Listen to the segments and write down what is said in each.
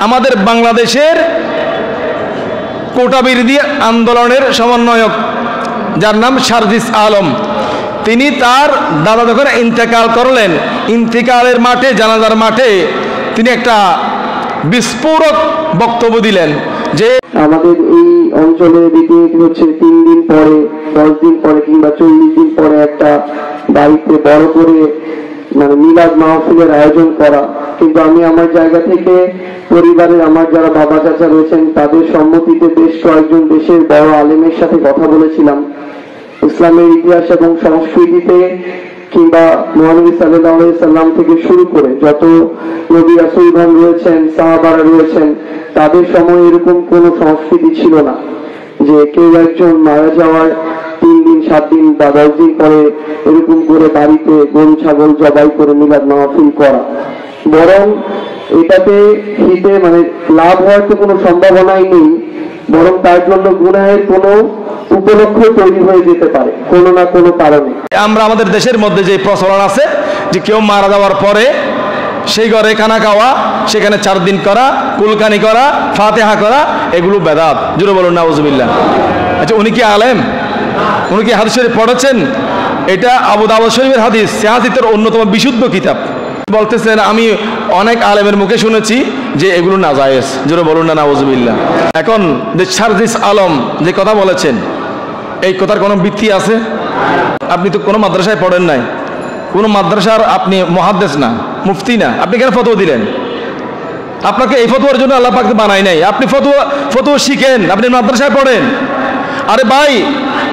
আমাদের বাংলাদেশের কোটা বিরোধী আন্দোলনের সমন্বয়ক, যার নাম সার্জিস আলম, তিনি তার দাদা যখন ইন্তেকাল করলেন, ইন্তেকালের মাঠে, জানাজার মাঠে তিনি একটা বিস্ফোরক বক্তব্য দিলেন যে আমাদের এই অঞ্চলে রীতিনীতি হচ্ছে 3 দিন পরে, 10 দিন পরে কিংবা 40 দিন পরে একটা বাড়িতে বড় করে মানে মিলাদ মাহফিলের আয়োজন করা। কিন্তু আমি আমার জায়গা থেকে পরিবারের আমার যারা বাবা চাচা রয়েছেন তাদের সম্মতিতে বেশ কয়েকজন দেশের বড় আলেমের সাথে কথা বলেছিলাম। ইসলামের ইতিহাস এবং সংস্কৃতিতে কিংবা মহানবী সাল্লাল্লাহু আলাইহি সাল্লাম থেকে শুরু করে যত নবী রাসূলগণ রয়েছেন, সাহাবারা রয়েছেন, তাদের সময় এরকম কোনো সংস্কৃতি ছিল না যে কেউ একজন মারা যাওয়ার 3 দিন, 7 দিন বা 10 দিন পরে এরকম করে বাড়িতে গরু ছাগল জবাই করে মিলাদ মাহফিল করা। বরং এটাতে হিতে মানে লাভ হওয়ার তো কোনো সম্ভাবনাই নেই, বরং তার জন্য গুনাহের কোনো উপলক্ষ তৈরি হয়ে যেতে পারে কোনো না কোনো কারণে। আমরা আমাদের দেশের মধ্যে যে প্রচলন আছে যে কেউ মারা যাওয়ার পরে সেই ঘরে খানা খাওয়া, সেখানে 4 দিন করা, কুলকানি করা, ফাতিহা করা, এগুলো বেদাত। জুড়ে বলুন নাউজুবিল্লাহ। আচ্ছা, উনি কি আলেম? উনি কি হাদিস শরীফ পড়েছেন? এটা আবু দাউদ শরীফের হাদিস, সে হাদিসের অন্যতম বিশুদ্ধ কিতাব। বলতেছেন আমি অনেক আলেমের মুখে শুনেছি যে এগুলো নাজায়েজ। জুড়ে বলুন না নাউজুবিল্লাহ। এখন যে সার্জিস আলম যে কথা বলেছেন, এই কথার কোনো ভিত্তি আছে? আপনি তো কোনো মাদ্রাসায় পড়েন নাই, কোনো মাদ্রাসার আপনি মুহাদ্দিস না, মুফতি না, আপনি কেন ফতোয়া দিলেন? আপনাকে এই ফতোয়ার জন্য আল্লাহ পাক বানাই নাই। আপনি ফতোয়া শিখেন, আপনি মাদ্রাসায় পড়েন। আরে ভাই,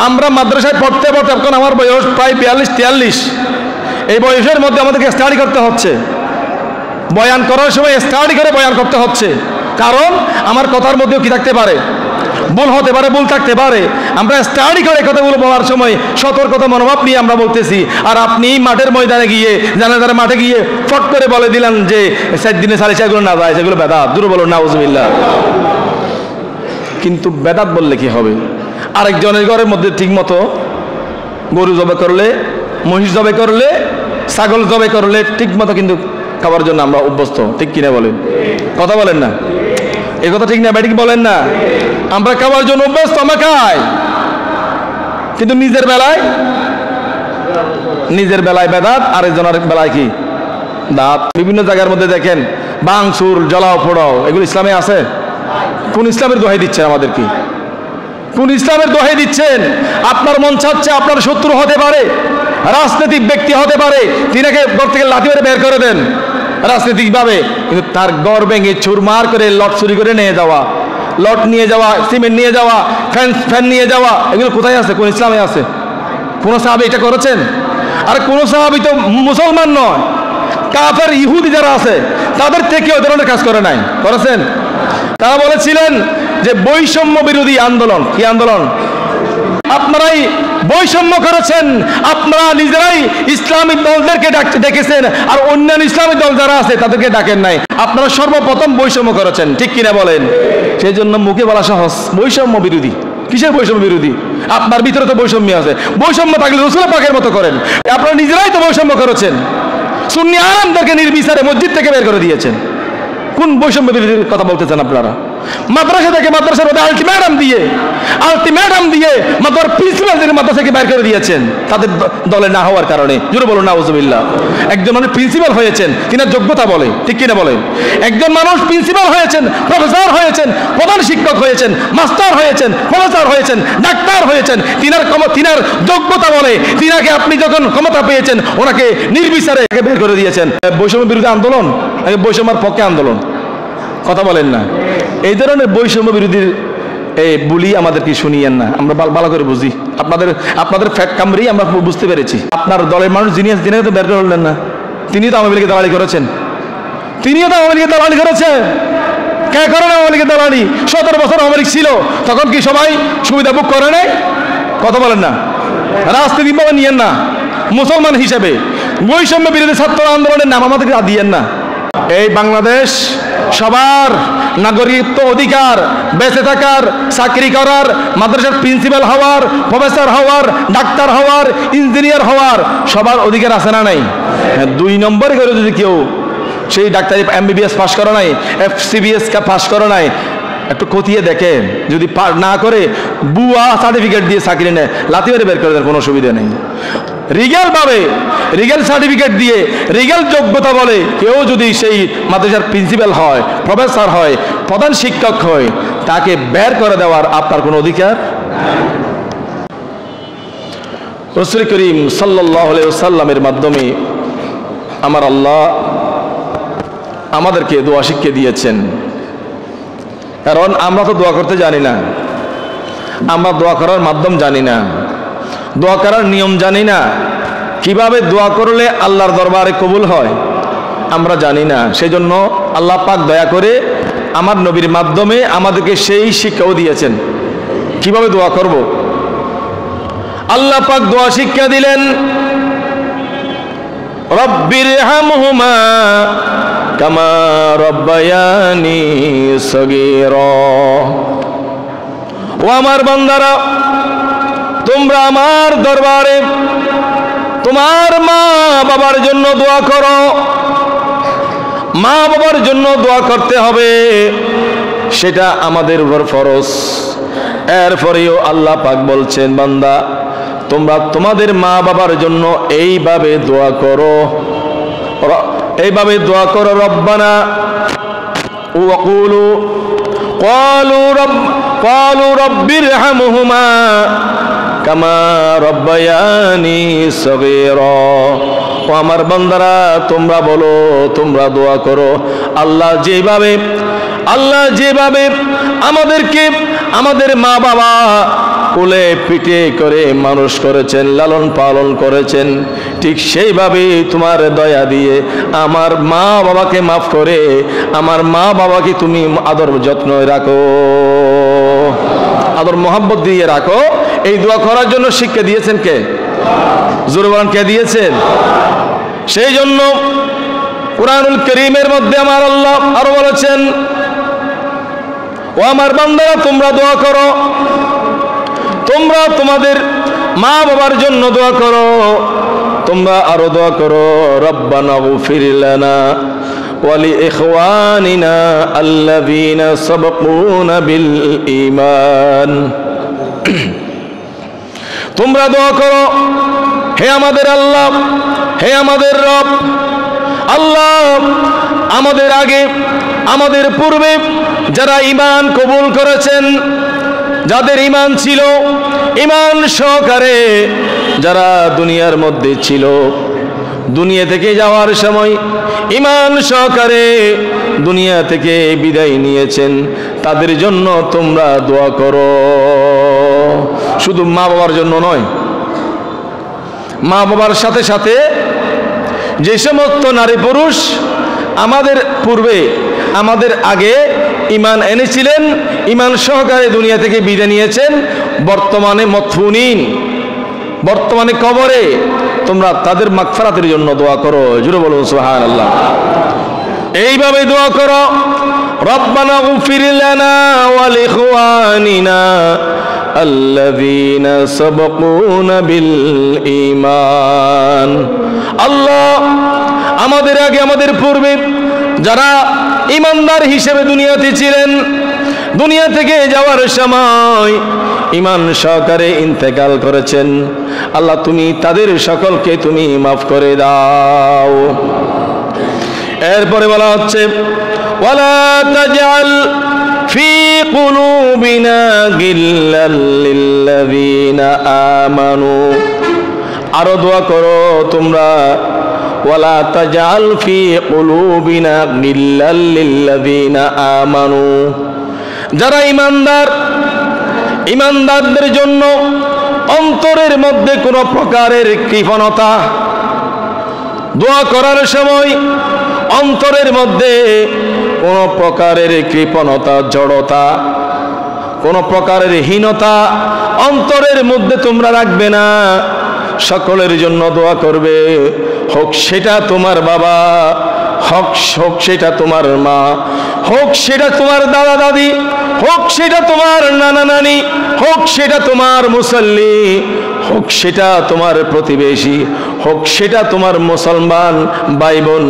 আমরা মাদ্রাসায় পড়তে পড়তে এখন আমার বয়স প্রায় 42-43, এই বয়সের মধ্যে আমাদেরকে স্টাডি করতে হচ্ছে, বয়ান করার সময় স্টাডি করে বয়ান করতে হচ্ছে। কারণ আমার কথার মধ্যেও কি থাকতে পারে, ভুল হতে পারে, ভুল থাকতে পারে। আমরা স্টাডি করে কথাগুলো বলার সময় সতর্কতা মনোভাব নিয়ে আমরা বলতেছি, আর আপনি মাঠের ময়দানে গিয়ে, জানাজার মাঠে গিয়ে ফট করে বলে দিলেন যে 7 দিনে সালে সেগুলো না যায়, সেগুলো বেদাত। দূর বলুন নাউজুবিল্লাহ। কিন্তু বেদাত বললে কি হবে? আরেকজনের ঘরের মধ্যে ঠিক মতো গরু জবাই করলে, মহিষ জবাই করলে, ছাগল জবাই করলে ঠিক মতো কিন্তু খাবার জন্য আমরা অভ্যস্ত। ঠিক কিনা বলেন? কথা বলেন না, এই কথা ঠিক না? ঠিক বলেন না? আমরা খাবার জন্য অভ্যস্ত, আমরা খাই। কিন্তু নিজের বেলায় বেদাত, আরেকজনের বেলায় কি দাঁত। বিভিন্ন জায়গার মধ্যে দেখেন বাংসুর, জ্বলাও পোড়াও, এগুলো ইসলামে আছে? কোন ইসলামের দোহাই দিচ্ছেন আমাদের? কি কোন ইসলামের দোহাই দিচ্ছেন? আপনার মন চাচ্ছে আপনার শত্রু হতে পারে, রাজনৈতিক ব্যক্তি হতে পারে, তিনাকে ঘর থেকে লাথি মেরে বের করে দেন রাজনৈতিকভাবে, কিন্তু তার ঘর ভেঙে চুরমার করে লট চুরি করে নিয়ে যাওয়া, লট নিয়ে যাওয়া, সিমেন্ট নিয়ে যাওয়া, ফ্যান নিয়ে যাওয়া, এগুলো কোথায় আছে? কোন ইসলামে আছে? কোন সাহাবী এটা করেছেন? আর কোন সাহাবী তো মুসলমান নয়, কাফের ইহুদি যারা আছে তাদের থেকে ওই ধরনের কাজ করে নাই, করেছেন? তারা বলেছিলেন যে বৈষম্য বিরোধী আন্দোলন। কি আন্দোলন? আপনারাই বৈষম্য করেছেন, আপনারা নিজেরাই ইসলামিক দলদেরকে ডেকেছেন, আর অন্যান্য ইসলামিক দল যারা আছে তাদেরকে ডাকেন নাই। আপনারা সর্বপ্রথম বৈষম্য করেছেন। ঠিক কিনা বলেন? সেই জন্য মুখে বলা সহজ, বৈষম্য বিরোধী। কিসের বৈষম্য বিরোধী? আপনার ভিতরে তো বৈষম্য আছে। বৈষম্য থাকলে রাসূল পাকের মতো করেন। আপনারা নিজেরাই তো বৈষম্য করেছেন, সুন্নি আলেমদেরকে নির্বিচারে মসজিদ থেকে বের করে দিয়েছেন। কোন বৈষম্য বিরোধীর কথা বলতেছেন আপনারা? মাদ্রাসা থেকে, মাদ্রাসার মধ্যে আলটিমেটাম দিয়ে মাদ্রাসার প্রিন্সিপালদের মাদ্রাসা থেকে বের করে দিয়েছেন তাদের দলে না হওয়ার কারণে। জোরে বলুন নাউজুবিল্লাহ। একজন মানুষ প্রিন্সিপাল হয়েছেন, তিনার যোগ্যতা বলে। ঠিক কিনা বলেন? একজন মানুষ প্রিন্সিপাল হয়েছেন, প্রফেসর হয়েছেন, প্রধান শিক্ষক হয়েছেন, মাস্টার হয়েছেন, প্রফেসর হয়েছেন, ডাক্তার হয়েছেন, তিনার যোগ্যতা বলে। তিনাকে আপনি যখন ক্ষমতা পেয়েছেন, ওনাকে নির্বিচারে বের করে দিয়েছেন। বৈষম্য বিরোধী আন্দোলন, বৈষম্যের পক্ষে আন্দোলন। কথা বলেন না? এই ধরনের বৈষম্য বিরোধীর বলি আমাদেরকে শুনিয়েন না, আমরা ভালো করে বুঝি। আপনাদের ফ্যাট কামড়ি আমরা বুঝতে পেরেছি। আপনার দলের মানুষ যিনি তো বের করলেন না, তিনি তো আওয়ামী লীগের দালালি করেছেন। তিনিও তো আওয়ামী লীগের দালালি করেছেন। কে করেন আওয়ামী লীগের দালালি? 17 বছর আওয়ামী লীগ ছিল, তখন কি সবাই সুবিধা ভোগ করে নাই? কথা বলেন না? রাজনীতিভাবে নিয়েন না। মুসলমান হিসেবে বৈষম্য বিরোধী ছাত্র আন্দোলনের নাম আমাদেরকে দিয়েন না। এই বাংলাদেশ সবার নাগরিকত্ব অধিকার, বেঁচে থাকার, চাকরি করার, মাদ্রাসার প্রিন্সিপাল হওয়ার, প্রফেসর হওয়ার, ডাক্তার হওয়ার, ইঞ্জিনিয়ার হওয়ার সবার অধিকার আছে না নাই? 2 নম্বরে করে যদি কেউ সেই ডাক্তারি MBBS পাশ করা নাই, FCBS পাশ করা নাই, একটু খতিয়ে দেখেন, যদি না করে বুয়া সার্টিফিকেট দিয়ে চাকরি নেয়, লাথি মেরে বের করে দেন, কোনো অসুবিধা নেই। রিগেল পাবে, রিগেল সার্টিফিকেট দিয়ে, রিগেল যোগ্যতা বলে কেউ যদি সেই মাদ্রাসার প্রিন্সিপাল হয়, প্রফেসর হয়, প্রধান শিক্ষক হয়, তাকে বের করে দেওয়ার আপনার কোনো অধিকার। রাসূল করিম সাল্লাল্লাহু আলাইহি ওয়াসাল্লামের মাধ্যমে আমার আল্লাহ আমাদেরকে দোয়া শিখিয়ে দিয়েছেন। কারণ আমরা তো দোয়া করতে জানি না, আমরা দোয়া করার মাধ্যম জানি না, দোয়া করার নিয়ম জানি না, কিভাবে দোয়া করলে আল্লাহর দরবারে কবুল হয় আমরা জানি না। সেই জন্য আল্লাহ পাক দয়া করে আমার নবীর মাধ্যমে আমাদেরকে সেই শিক্ষাও দিয়েছেন কিভাবে দোয়া করব। আল্লাহ পাক দোয়া শিক্ষা দিলেন, রব্বিরহামহুমা কামা রব্বায়ানি সগীরা। ও আমার বান্দারা, তোমরা আমার দরবারে তোমার মা বাবার জন্য দোয়া করো। মা বাবার জন্য দোয়া করতে হবে, সেটা আমাদের উপর ফরজ। এরপরেও আল্লাহ পাক বলছেন, বান্দা তোমরা তোমাদের মা বাবার জন্য এইভাবে দোয়া করো, এইভাবে দোয়া করো। রব্বানা ওয়াকুলু ক্বালু রব্বিরহামহুমা কামা রব্বায়ানি সগীরা। ও আমার বান্দারা, তোমরা বলো, তোমরা দোয়া করো, আল্লাহ যেভাবে আমাদেরকে আমাদের মা বাবা কোলে পিঠে করে মানুষ করেছেন, লালন পালন করেছেন, ঠিক সেইভাবে তোমার দয়া দিয়ে আমার মা বাবাকে মাফ করে আমার মা বাবাকে তুমি আদর যত্ন রাখো, আদর মোহাব্বত দিয়ে রাখো। এই দোয়া করার জন্য শিক্ষা দিয়েছেন কে? জোরে বলেন, কে দিয়েছেন? সেই জন্য কুরআনুল কারীমের মধ্যে আমার আল্লাহ আরো বলেছেন, ও আমার বান্দারা তোমরা দোয়া করো, তোমরা তোমাদের মা বাবার জন্য দোয়া করো, তোমরা আরো দোয়া করো, রব্বানা গফির লানা ওয়া লিইখওয়ানিনা আল্লাযীনা সাবাকুনা বিল ঈমান। তোমরা দোয়া করো, হে আমাদের আল্লাহ, হে আমাদের রব, আল্লাহ আমাদের আগে আমাদের পূর্বে যারা ঈমান কবুল করেছেন, যাদের ঈমান ছিল, ঈমান সহকারে যারা দুনিয়ার মধ্যে ছিল, দুনিয়া থেকে যাওয়ার সময় ঈমান সহকারে দুনিয়া থেকে বিদায় নিয়েছেন, তাদের জন্য তোমরা দোয়া করো। শুধু মা বাবার জন্য নয়, মা বাবার সাথে সাথে যে সমস্ত নারী পুরুষ আমাদের পূর্বে আমাদের আগে ঈমান এনেছিলেন, ঈমান সহকারে দুনিয়া থেকে বিদায় নিয়েছেন, বর্তমানে মদফুনিন, বর্তমানে কবরে, তোমরা তাদের মাগফিরাতের জন্য দোয়া করো। জোরে বলুন সুবহানাল্লাহ। এইভাবে দোয়া করো, রব্বানা গফির লানা ওয়া লিইখওয়ানিনা আল্লাযীনা সাবাকুনা বিল ঈমান। আল্লাহ আমাদের আগে আমাদের পূর্বে যারা ঈমানদার হিসেবে দুনিয়াতে ছিলেন, দুনিয়া থেকে যাওয়ার সময় ঈমান সহকারে ইন্তেকাল করেছেন, আল্লাহ তুমি তাদের সকলকে তুমি মাফ করে দাও। এরপরে বলা হচ্ছে, ওয়ালা তাজআল ফি কুলুবিনা গিল্লাল লিল্লাযীনা আমানু। আরো দোয়া করো তোমরা, ওয়ালা তাজআল ফি কুলুবিনা গিল্লাল লিল্লাযীনা আমানু। যারা ঈমানদার, ঈমানদারদের জন্য অন্তরের মধ্যে কোনো প্রকারের কৃপণতা, দোয়া করার সময় অন্তরের মধ্যে কোনো প্রকারের কৃপণতা, জড়তা, কোনো প্রকারের হীনতা অন্তরের মধ্যে তোমরা রাখবে না। সকলের জন্য দোয়া করবে, হোক সেটা তোমার বাবা, হোক সেটা তোমার মা, হোক সেটা তোমার দাদা দাদি, হোক সেটা তোমার নানা নানি, হোক সেটা তোমার মুসল্লি, হোক সেটা তোমার প্রতিবেশী, হোক সেটা তোমার মুসলমান ভাই বোন,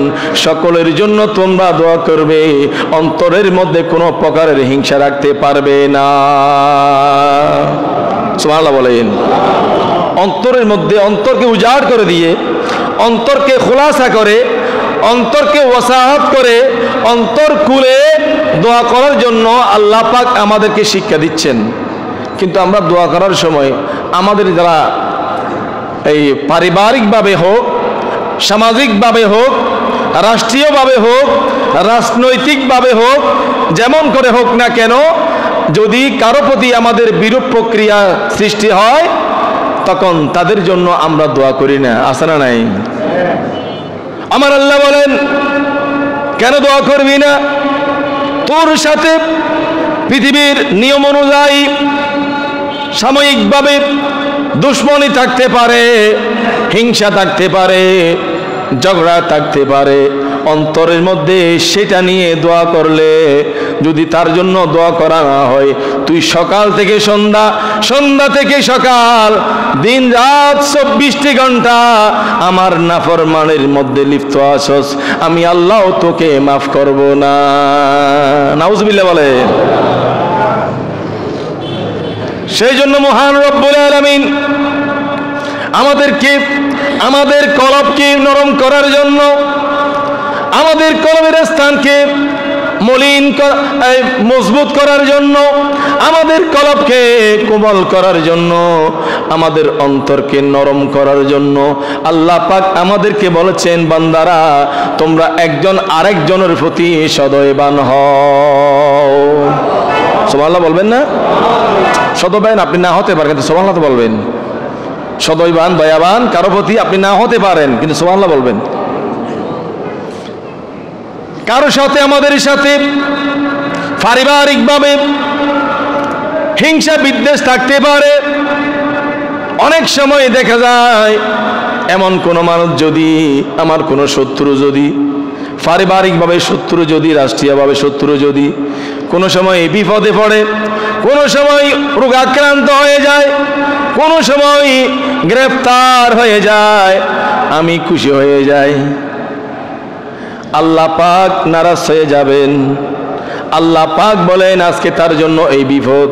সকলের জন্য তোমরা দোয়া করবে, অন্তরের মধ্যে কোনো প্রকারের হিংসা রাখতে পারবে না। সুবহানাল্লাহ বলেন। অন্তরের মধ্যে, অন্তরকে উজাড় করে দিয়ে, অন্তরকে খোলাসা করে, অন্তরকে ওয়াসাআত করে, অন্তর খুলে দোয়া করার জন্য আল্লাহ পাক আমাদেরকে শিক্ষা দিচ্ছেন। কিন্তু আমরা দোয়া করার সময় আমাদের যারা এই পারিবারিকভাবে হোক, সামাজিকভাবে হোক, রাষ্ট্রীয়ভাবে হোক, রাজনৈতিকভাবে হোক, যেমন করে হোক না কেন, যদি কারো প্রতি আমাদের বিরূপ প্রক্রিয়া সৃষ্টি হয় তখন তাদের জন্য আমরা দোয়া করি না, আছে না নাই? আমার আল্লাহ বলেন, কেন দোয়া করবি না? তোর সাথে পৃথিবীর নিয়ম অনুযায়ী সাময়িকভাবে দুশ্মনী থাকতে পারে, হিংসা থাকতে পারে, ঝগড়া থাকতে পারে, অন্তরের মধ্যে সেটা নিয়ে দোয়া করলে যদি তার জন্য দোয়া করা না হয়, তুই সকাল থেকে সন্ধ্যা, সন্ধ্যা থেকে সকাল, দিন রাত 24টি ঘন্টা আমার নাফরমানের মধ্যে লিপ্ত আছস, আমি আল্লাহ তোকে মাফ করব না। নাউজুবিল্লাহ বলে। সেই জন্য মহান রব্বুল আলামিন আমাদেরকে, আমাদের কলবকে নরম করার জন্য, আমাদের কলবের স্থানকে মলিন মজবুত করার জন্য, আমাদের কলবকে কোমল করার জন্য, আমাদের অন্তরকে নরম করার জন্য আল্লাহ পাক আমাদেরকে বলেছেন, বান্দারা তোমরা একজন আরেকজনের প্রতি সদয়বান হও। সুবহানাল্লাহ বলবেন না? সদয়বান আপনি না হতে পারেন কিন্তু সুবহানাল্লাহ তো বলবেন। সদয়বান, দয়াবান কারো প্রতি আপনি না হতে পারেন কিন্তু সুবহানাল্লাহ বলবেন। কারো সাথে, আমাদের সাথে পারিবারিকভাবে হিংসা বিদ্বেষ থাকতে পারে। অনেক সময় দেখা যায় এমন কোনো মানুষ যদি, আমার কোনো শত্রু যদি, পারিবারিকভাবে শত্রু যদি, রাষ্ট্রীয়ভাবে শত্রু যদি কোনো সময় বিপদে পড়ে, কোনো সময় রোগাক্রান্ত হয়ে যায়, কোনো সময় গ্রেফতার হয়ে যায়, আমি খুশি হয়ে যাই, আল্লাহ পাক নারাজ হয়ে যাবেন। আল্লাহ পাক বলেন আজকে তার জন্য এই বিপদ,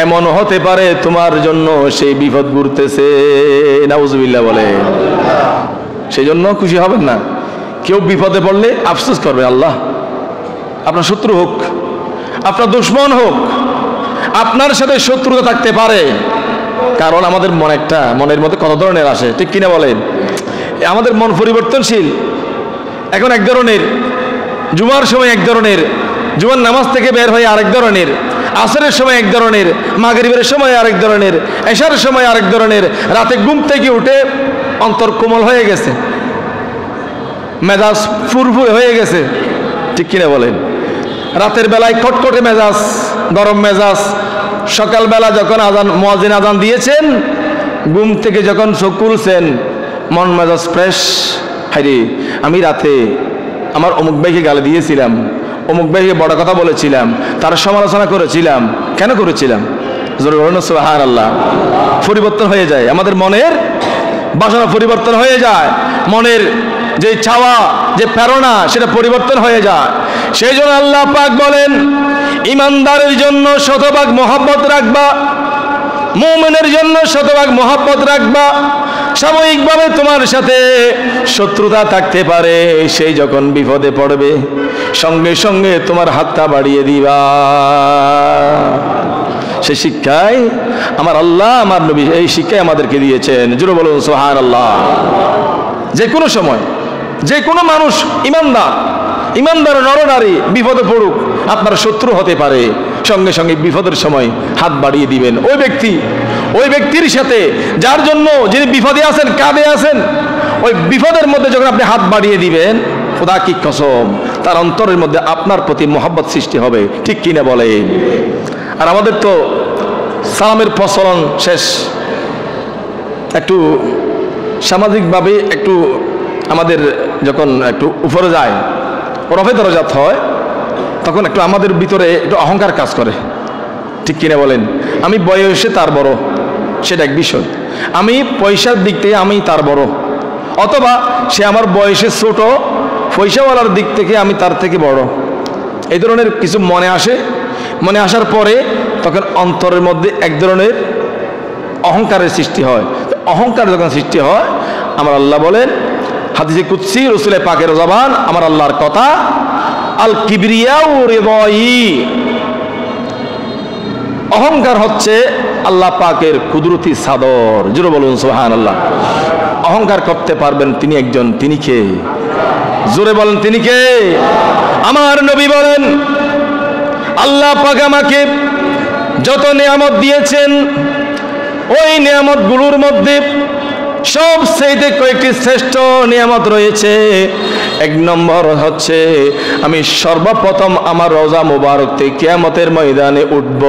এমন হতে পারে তোমার জন্য সেই বিপদ ঘুরতেছে। নাউজুবিল্লাহ বলে। সেই জন্য খুশি হবেন না। কেউ বিপদে পড়লে আফসোস করবে, আল্লাহ আপনার শত্রু হোক, আপনার দুশ্মন হোক, আপনার সাথে শত্রুতা থাকতে পারে, কারণ আমাদের মন একটা, মনের মধ্যে কত ধরনের আসে, ঠিক কিনা বলেন? আমাদের মন পরিবর্তনশীল। এখন এক ধরনের, জুমার সময় এক ধরনের, জুমার নামাজ থেকে বের হয়ে আরেক ধরনের, আসরের সময় এক ধরনের, মাগরিবের সময় আরেক ধরনের, এশার সময় আরেক ধরনের, রাতে ঘুম থেকে উঠে অন্তর কোমল হয়ে গেছে, মেজাজ ফুরফুরে হয়ে গেছে, ঠিক কিনা বলেন? রাতের বেলায় খটখটে মেজাজ, গরম মেজাজ, সকালবেলা যখন আজান, মুয়াজ্জিন আজান দিয়েছেন, ঘুম থেকে যখন চোখ খুলছেন মন মেজাজ ফ্রেশ। হাইরে, আমি রাতে আমার অমুক ভাইকে গালি দিয়েছিলাম, অমুক ভাইকে বড় কথা বলেছিলাম, তার সমালোচনা করেছিলাম, কেন করেছিলাম? জোরে বলুন সুবহানাল্লাহ। পরিবর্তন হয়ে যায়, আমাদের মনের বাসনা পরিবর্তন হয়ে যায়, মনের যে চাওয়া, যে প্রেরণা, সেটা পরিবর্তন হয়ে যায়। সেই জন্য আল্লাহ পাক বলেন, ইমানদারের জন্য শতভাগ মহব্বত রাখবা, মুমিনের জন্য শতভাগ মহব্বত রাখবা। সাময়িকভাবে তোমার সাথে শত্রুতা থাকতে পারে, সেই যখন বিপদে পড়বে সঙ্গে সঙ্গে তোমার হাতটা বাড়িয়ে দিবা। সে শিক্ষায় আমার আল্লাহ, আমার নবী এই শিক্ষায় আমাদেরকে দিয়েছেন। জোরে বলুন সুবহানাল্লাহ। যে কোনো সময়, যে কোনো মানুষ, ইমানদার, ইমানদার নরনারী বিপদে পড়ুক, আপনার শত্রু হতে পারে, সঙ্গে সঙ্গে বিপদের সময় হাত বাড়িয়ে দিবেন। ওই ব্যক্তির সাথে, যার জন্য যিনি বিপদে আছেন, কাঁদে আছেন, ওই বিপদের মধ্যে যখন আপনি হাত বাড়িয়ে দিবেন, খোদা কি কসম, তার অন্তরের মধ্যে আপনার প্রতি মহব্বত সৃষ্টি হবে, ঠিক কিনা বলে? আর আমাদের তো সালামের প্রচলন শেষ, একটু সামাজিকভাবে একটু আমাদের যখন একটু উপরে যায়, রফে দরজাত হয়, তখন একটু আমাদের ভিতরে একটু অহংকার কাজ করে, ঠিক কিনা বলেন? আমি বয়সে তার বড়, সেটা এক বিষয়, আমি পয়সার দিক থেকে আমি তার বড়, অথবা সে আমার বয়সে ছোট, পয়সাওয়ালার দিক থেকে আমি তার থেকে বড়। এই ধরনের কিছু মনে আসে। মনে আসার পরে তখন অন্তরের মধ্যে এক ধরনের অহংকারের সৃষ্টি হয়। অহংকার যখন সৃষ্টি হয়, আমার আল্লাহ বলেন হাদিসে কুদসি, রাসূলে পাকের জবান, আমার আল্লাহর কথা, আল কিবরিয়াউ রিদাই, অহংকার হচ্ছে আল্লাহ পাকের কুদরতি চাদর। জোরে বলুন সুবহানাল্লাহ। অহংকার করতে পারবেন তিনি একজন, তিনি কে? জোরে বলেন তিনি কে? আমার নবী বলেন আল্লাহ পাক আমাকে যত নিয়ামত দিয়েছেন, ওই নিয়ামতগুলোর মধ্যে সবচেয়ে কয়েকটি শ্রেষ্ঠ নিয়ামত রয়েছে। এক নম্বর হচ্ছে আমি সর্বপ্রথম আমার রওজা মুবারক থেকে কিয়ামতের ময়দানে উঠব।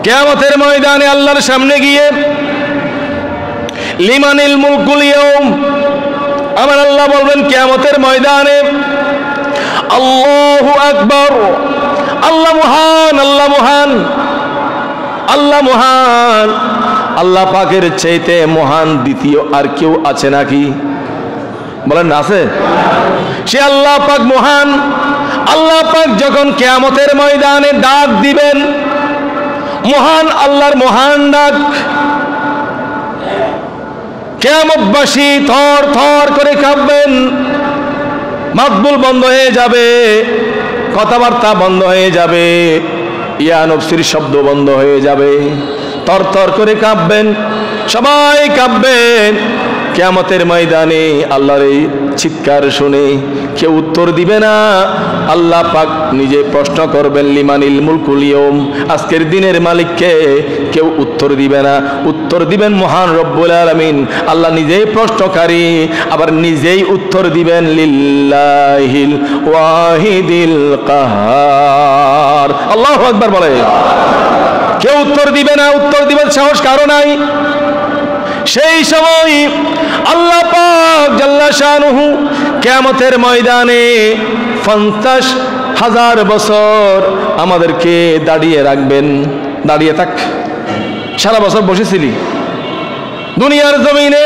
কিয়ামতের ময়দানে আল্লাহর সামনে গিয়ে লিমানিল মুলকুল ইয়াউম, আমার আল্লাহ বলবেন কিয়ামতের ময়দানে আল্লাহু আকবার, আল্লাহ মহান, আল্লাহ মহান, আল্লাহ মহান। আল্লাহ পাকের চাইতে মহান দ্বিতীয় আর কেউ আছে নাকি? বলেন না আছে? সে আল্লাহ পাক মহান। আল্লাহ পাক যখন কিয়ামতের ময়দানে ডাক দিবেন, মহান আল্লাহর মহান ডাক, কিয়ামতবাসী থর থর করে কাঁপবেন, মাকবুল বন্ধ হয়ে যাবে, কথাবার্তা বন্ধ হয়ে যাবে, ইয়া নফসির শব্দ বন্ধ হয়ে যাবে, তর তর করে কাঁপবেন, সবাই কাঁপবেন। কিয়ামতের ময়দানে আল্লাহর এই চিৎকার শুনে কেউ উত্তর দিবে না। আল্লাহ পাক নিজে প্রশ্ন করবেন লিমানিল মুলকুল ইয়াউম, আজকের দিনের মালিককে? কেউ উত্তর দিবে না। উত্তর দিবেন মহান রব্বুল আলামিন। আল্লাহ নিজেই প্রশ্নকারী, আবার নিজেই উত্তর দিবেন লিল্লাহিল ওয়াহিদিল কাহার। আল্লাহু আকবার বলে। কেউ উত্তর দিবে না, উত্তর দিবেন সাহস কারো নাই। সেই সময় আল্লাহ পাক জাল্লা শানুহু কিয়ামতের ময়দানে 50,000 বছর আমাদেরকে দাঁড়িয়ে রাখবেন। দাঁড়িয়ে থাক, সারা বছর বসেছিলি দুনিয়ার জমিনে,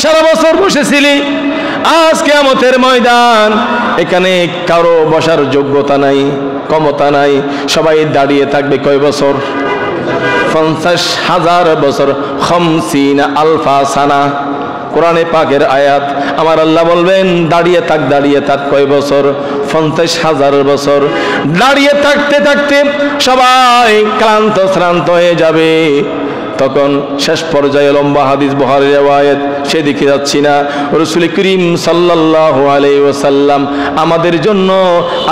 সারা বছর বসেছিলি, আজ কিয়ামতের ময়দান, এখানে কারো বসার যোগ্যতা নাই, ক্ষমতা নাই, সবাই দাঁড়িয়ে থাকবে কয় বছর? 50,000 বছর, 50 আলফা সানা। কোরআনে পাকের আয়াত। আমার আল্লাহ বলবেন দাঁড়িয়ে থাক, দাঁড়িয়ে থাক কয় বছর? 50,000 বছর। দাঁড়িয়ে থাকতে থাকতে সবাই ক্লান্ত শ্রান্ত হয়ে যাবে। তখন শেষ পর্যায়ে লম্বা হাদিস, বুখারীর riwayat, সেদিকে যাচ্ছি না, রাসূল করিম সাল্লাল্লাহু আলাইহি ওয়াসাল্লাম আমাদের জন্য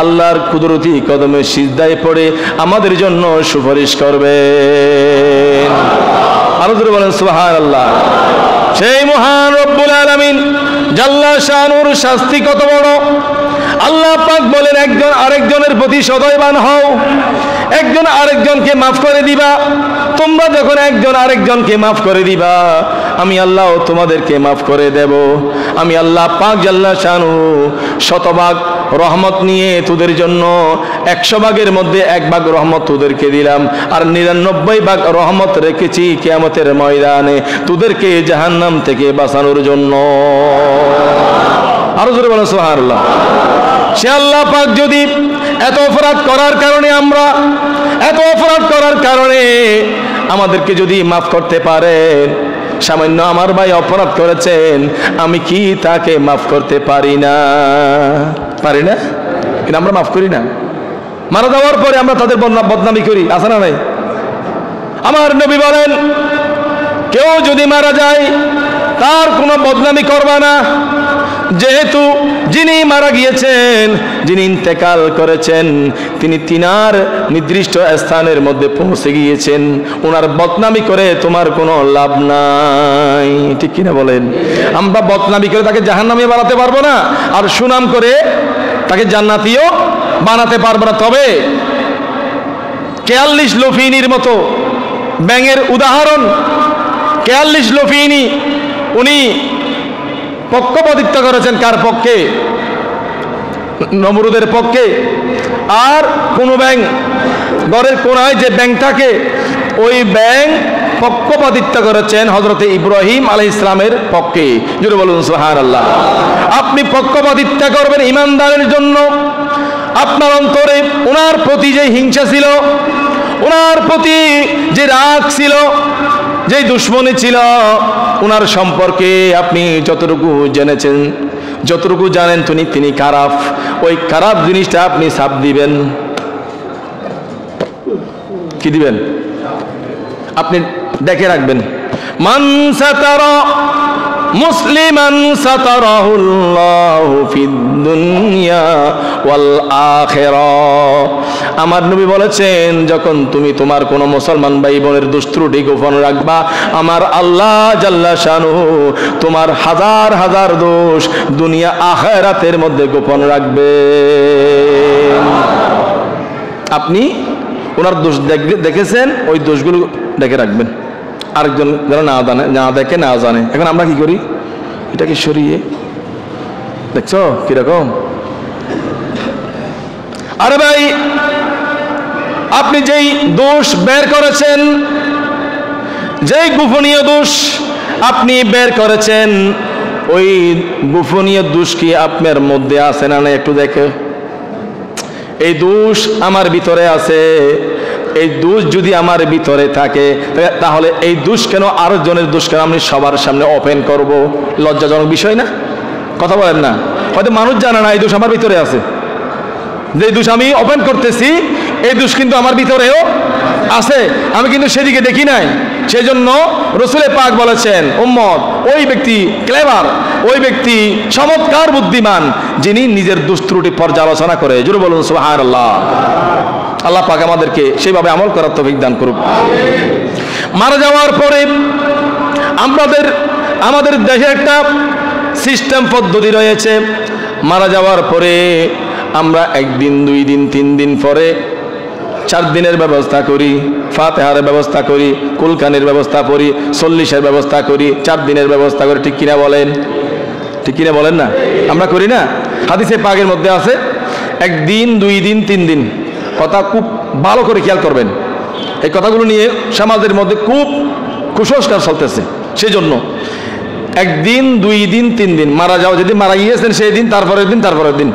আল্লাহর কুদরতি কদমে সিজদায় পড়ে আমাদের জন্য সুপারিশ করবেন। আরো জোরে বলেন সুবহানাল্লাহ। সেই মহান রব্বুল আলামিন জাল্লা শানুর শাস্তি কত বড়! আল্লাহ পাক বলেন একজন আরেকজনের প্রতি সদয়বান হও, একজন আরেকজনকে মাফ করে দিবা। তোমরা যখন একজন আরেকজনকে মাফ করে দিবা, আমি আল্লাহ তোমাদেরকে মাফ করে দেব। আমি আল্লাহ পাক জাল্লা শানু শতভাগ রহমত নিয়ে তোদের জন্য 100 ভাগের মধ্যে 1 ভাগ রহমত তোদেরকে দিলাম, আর 99 ভাগ রহমত রেখেছি কিয়ামতের ময়দানে তোদেরকে জাহান্নাম থেকে বাঁচানোর জন্য। আরো জোরে বলো সুবহানাল্লাহ। সে আল্লাহ পাক যদি এত অপরাধ করার কারণে, আমরা এত অপরাধ করার কারণে আমাদেরকে যদি মাফ করতে পারেন, সামান্য আমার ভাই অপরাধ করেছেন, আমি কি তাকে মাফ করতে পারি না? পারি না? কিন্তু আমরা মাফ করি না। মারা যাওয়ার পরে আমরা তাদের বদনামি করি, আছে না নাই? আমার নবী বলেন কেউ যদি মারা যায় তার কোনো বদনামি করবা না, যেহেতু যিনি মারা গিয়েছেন, যিনি ইন্তেকাল করেছেন, তিনি তিনার নির্দিষ্ট স্থানের মধ্যে পৌঁছে গিয়েছেন, ওনার বদনামি করে তোমার কোনো লাভ নাই। ঠিক কিনা বলেন? আমরা বদনামি করে তাকে জাহান্নামী বানাতে পারবো না, আর সুনাম করে তাকে জান্নাতীও বানাতে পারবো না। তবে কেয়াল্লিশ লফিনির মতো ব্যাঙের উদাহরণ, কেয়াল্লিশ লফিনি উনি পক্ষপাতিত্ব করেছেন কার পক্ষে? নমরুদের পক্ষে। আর কোন ব্যাঙ ঘরের কোনায় যে ব্যাঙ থাকে, ওই ব্যাঙ পক্ষপাতিত্ব করেছেন হযরতে ইব্রাহিম আলাইহিস সালামের পক্ষে। জোরে বলুন সুবহানাল্লাহ। আপনি পক্ষপাতিত্ব করবেন ঈমানদারের জন্য। আপনার অন্তরে ওনার প্রতি যে হিংসা ছিল, ওনার প্রতি যে রাগ ছিল, যে দুশ্মনী ছিল, ওনার সম্পর্কে আপনি যতটুকু জেনেছেন, যতটুকু জানেন তিনি খারাপ, ওই খারাপ জিনিসটা আপনি ছাপ দিবেন। কি দিবেন? আপনি দেখে রাখবেন। মান সাতারা মুসলিমান সাতারাহুল্লাহু ফিদ দুনিয়া ওয়াল আখিরাহ। আমার নবী বলেছেন, যখন তুমি তোমার কোন মুসলমান ভাই বোনের দুষ্ত্রুটি গোপন রাখবা, আমার আল্লাহ জাল্লা শানুহু তোমার হাজার হাজার দোষ দুনিয়া আখিরাতের মধ্যে গোপন রাখবে। আপনি ওনার দোষ দেখেছেন, ওই দোষগুলো দেখে রাখবেন, আরেকজন যেন না দেখে না জানে। এখন আমরা কি করি? এটাকে সরিয়ে দেখছো কিরকম। আরে ভাই, আপনি যেই দোষ বের করেছেন, যেই গোপনীয় দোষ আপনি বের করেছেন, ওই গোপনীয় দোষ কি আপনার মধ্যে আছে না না একটু দেখে। এই দোষ আমার ভিতরে আছে, এই দোষ যদি আমার ভিতরে থাকে তাহলে এই দোষ কেন আরো জনের দোষ কেন আমি সবার সামনে ওপেন করব? লজ্জাজনক বিষয় না? কথা বলেন না? হয়তো মানুষ জানে না এই দোষ আমার ভিতরে আছে, যে দোষ আমি ওপেন করতেছি এই দোষ কিন্তু আমার ভিতরেও আছে, আমি কিন্তু সেদিকে দেখি নাই। সেই জন্য রাসূল পাক বলেছেন, উম্মত ওই ব্যক্তি ক্লেভার, ওই ব্যক্তি চমৎকার বুদ্ধিমান যিনি নিজের দোষ ত্রুটি পর্যালোচনা করে। জোরে বলুন সুবহানাল্লাহ। আল্লাহ পাক আমাদেরকে সেইভাবে আমল করার তৌফিক দান করুক। মারা যাওয়ার পরে আমাদের দেশে একটা সিস্টেম পদ্ধতি রয়েছে। মারা যাওয়ার পরে আমরা 1 দিন 2 দিন 3 দিন পরে 4 দিনের ব্যবস্থা করি, ফাতিহার ব্যবস্থা করি, কুলকানির ব্যবস্থা করি, 40-এর ব্যবস্থা করি, 4 দিনের ব্যবস্থা করি। ঠিক কিনা বলেন? ঠিক কিনা বলেন না? আমরা করি না? হাদিসে পাকের মধ্যে আছে 1 দিন 2 দিন 3 দিন। কথা খুব ভালো করে খেয়াল করবেন। এই কথাগুলো নিয়ে সমাজের মধ্যে খুব কুসংস্কার চলতেছে। সেই জন্য 1 দিন 2 দিন 3 দিন, মারা যাওয়া যদি মারা গিয়েছেন সেই দিন, তারপরের দিন, তারপরের দিন,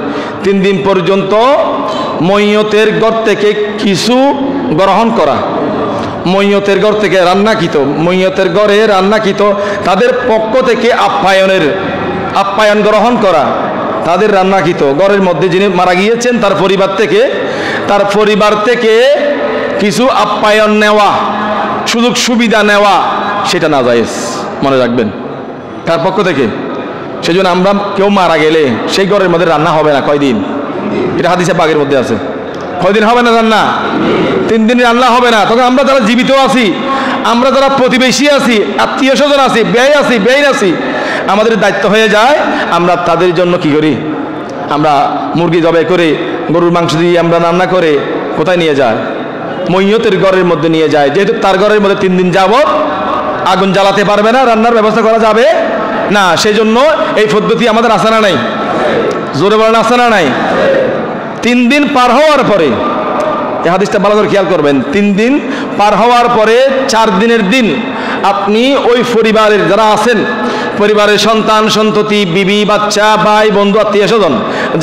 3 দিন পর্যন্ত মইয়তের ঘর থেকে কিছু গ্রহণ করা, মইয়তের ঘর থেকে রান্নাকৃত, মইয়তের ঘরে রান্নাকৃত তাদের পক্ষ থেকে আপ্যায়ন গ্রহণ করা, তাদের রান্নাকৃত ঘরের মধ্যে যিনি মারা গিয়েছেন তার পরিবার থেকে কিছু আপ্যায়ন নেওয়া, সুযোগ সুবিধা নেওয়া, সেটা নাজায়েজ, মনে রাখবেন। তার পক্ষ থেকে। সেই জন্য আমরা কেউ মারা গেলে সেই ঘরের মধ্যে রান্না হবে না। কয়দিন? এটা হাদিসে পাকের মধ্যে আছে। কয়দিন হবে না রান্না? 3 দিন রান্না হবে না। তখন আমরা যারা জীবিত আছি, আমরা যারা প্রতিবেশী আছি, আত্মীয় স্বজন আছি, ব্যয় আছি, আমাদের দায়িত্ব হয়ে যায় আমরা তাদের জন্য কি করি? আমরা মুরগি জবাই করে, গরুর মাংস দিয়ে আমরা রান্না করে কোথায় নিয়ে যায়? মইয়তের ঘরের মধ্যে নিয়ে যায়। যেহেতু তার ঘরের মধ্যে 3 দিন যাবত আগুন জ্বালাতে পারবে না, রান্নার ব্যবস্থা করা যাবে না। সেই জন্য এই পদ্ধতি আমাদের আছে না নাই? জোরে বলেন, আছে না নাই? 3 দিন পার হওয়ার পরে, এই হাদিসটা ভালো করে খেয়াল করবেন, 3 দিন পার হওয়ার পরে 4 দিনের দিন আপনি ওই পরিবারের যারা আছেন, পরিবারের সন্তান সন্ততি, বিবি বাচ্চা, ভাই বন্ধু, আত্মীয় স্বজন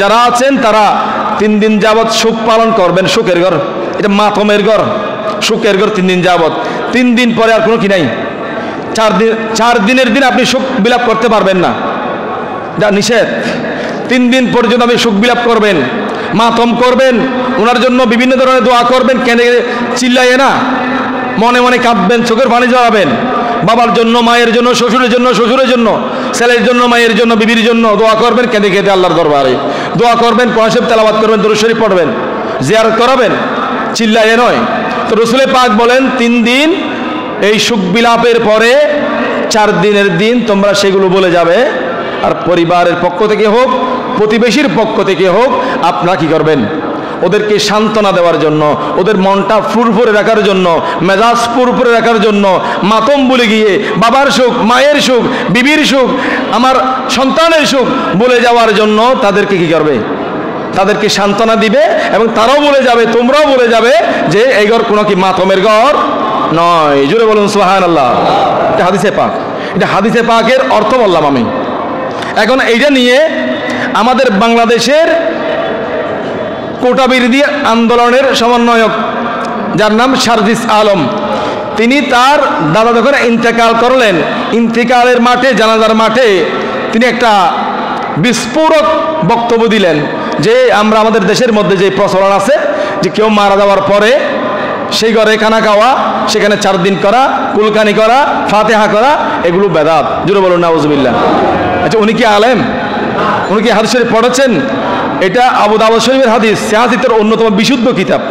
যারা আছেন, তারা 3 দিন যাবৎ সুখ পালন করবেন। সুখের ঘর, এটা মাতমের ঘর, সুখের ঘর 3 দিন যাবৎ। 3 দিন পরে আর কোনো কি নাই। 4 দিনের দিন আপনি সুখ বিলাপ করতে পারবেন না, যা নিষেধ। 3 দিন পর্যন্ত আপনি সুখ বিলাপ করবেন, মাতম করবেন, ওনার জন্য বিভিন্ন ধরনের দোয়া করবেন, কেঁদে চিল্লাইয়ে না, মনে মনে কাঁদবেন, চোখের পানি ঝরাবেন। বাবার জন্য, মায়ের জন্য, শ্বশুরের জন্য, ছেলের জন্য, মায়ের জন্য, বিবির জন্য দোয়া করবেন, কেঁদে কেঁদে আল্লাহর দরবারে দোয়া করবেন, কোরআন শরীফ তেলাওয়াত করবেন, দরুদ শরীফ পড়বেন, জিয়ারত করাবেন, চিল্লাইয়ে নয়। তো রাসূল পাক বলেন 3 দিন এই সুখ বিলাপের পরে 4 দিনের দিন তোমরা সেগুলো বলে যাবে। আর পরিবারের পক্ষ থেকে হোক, প্রতিবেশীর পক্ষ থেকে হোক, আপনারা কি করবেন? ওদেরকে সান্ত্বনা দেওয়ার জন্য, ওদের মনটা ফুরফুরে রাখার জন্য, মেজাজ ফুরফুরে রাখার জন্য, মাতম বলে গিয়ে বাবার সুখ, মায়ের সুখ, বিবির সুখ, আমার সন্তানের সুখ বলে যাওয়ার জন্য তাদেরকে কি করবে? তাদেরকে সান্ত্বনা দিবে এবং তারাও বলে যাবে, তোমরাও বলে যাবে যে এই ঘর কোনো কি মাতমের ঘর নয়। জোরে বলুন সুবহানাল্লাহ। এটা হাদিসে পাক, এটা হাদিসে পাকের অর্থ বললাম আমি। এখন এইটা নিয়ে আমাদের বাংলাদেশের কোটা বিরোধী আন্দোলনের সমন্বয়ক যার নাম সার্জিস আলম, তিনি তার দাদা যখন ইন্তেকাল করলেন, ইন্তেকালের মাঠে, জানাজার মাঠে তিনি একটা বিস্ফোরক বক্তব্য দিলেন যে আমরা আমাদের দেশের মধ্যে যে প্রচলন আছে যে কেউ মারা যাওয়ার পরে সেই ঘরে খানা খাওয়া, সেখানে 4 দিন করা, কুলকানি করা, ফাতেহা করা, এগুলো বেদাত। জোরে বলুন নাউজুবিল্লাহ। আচ্ছা, উনি কি আলেম? উনি কি হাদিস শরীফ পড়েছেন? এটা আবু দাউদ শরীফের হাদিস, সিহাহ-ই-সিত্তার অন্যতম বিশুদ্ধ কিতাব।